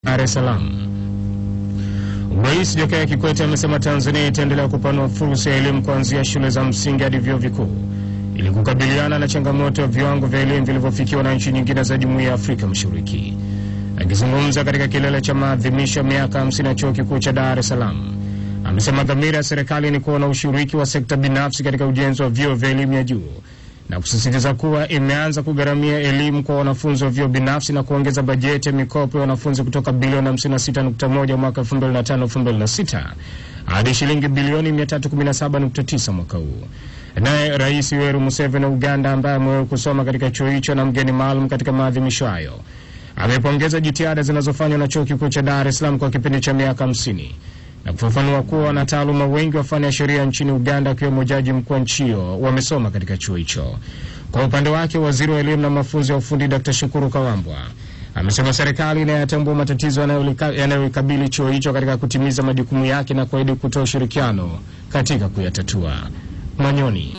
Dar es Salaam. Rais Jakaya Kikwete amesema Tanzania itaendelea kupanua fursa ya elimu kuanzia shule za msingi hadi vyuo vikuu ili kukabiliana na changamoto ya viwango vya elimu vilivyofikiwa na nchi nyingine za Jumuiya ya Afrika Mashariki. Akizungumza katika kilele cha maadhimisho miaka 50 ya Chuo Kikuu cha Dar es Salaam, amesema dhamira ya serikali ni kuona ushiriki wa sekta binafsi katika ujenzi wa vyuo vya elimu ya juu na kusisitiza kuwa imeanza kugharamia elimu kwa wanafunzi wa vyuo binafsi na kuongeza bajeti ya mikopo ya wanafunzi kutoka bilioni 56.1 mwaka 2005-2006 hadi shilingi bilioni 317.9 mwaka huu. Naye Rais Yoweri Museveni wa Uganda, ambaye amewahi kusoma katika chuo hicho na mgeni maalum katika maadhimisho hayo, amepongeza jitihada zinazofanywa na Chuo Kikuu cha Dar es Salaam kwa kipindi cha miaka 50 na kufafanua kuwa wanataaluma wengi wa fani ya sheria nchini Uganda, akiwemo jaji mkuu wa nchi hiyo, wamesoma katika chuo hicho. Kwa upande wake, Waziri wa Elimu na Mafunzo ya Ufundi Dr. Shukuru Kawambwa amesema serikali inayatambua matatizo yanayokabili chuo hicho katika kutimiza majukumu yake na kuahidi kutoa ushirikiano katika kuyatatua. Manyoni.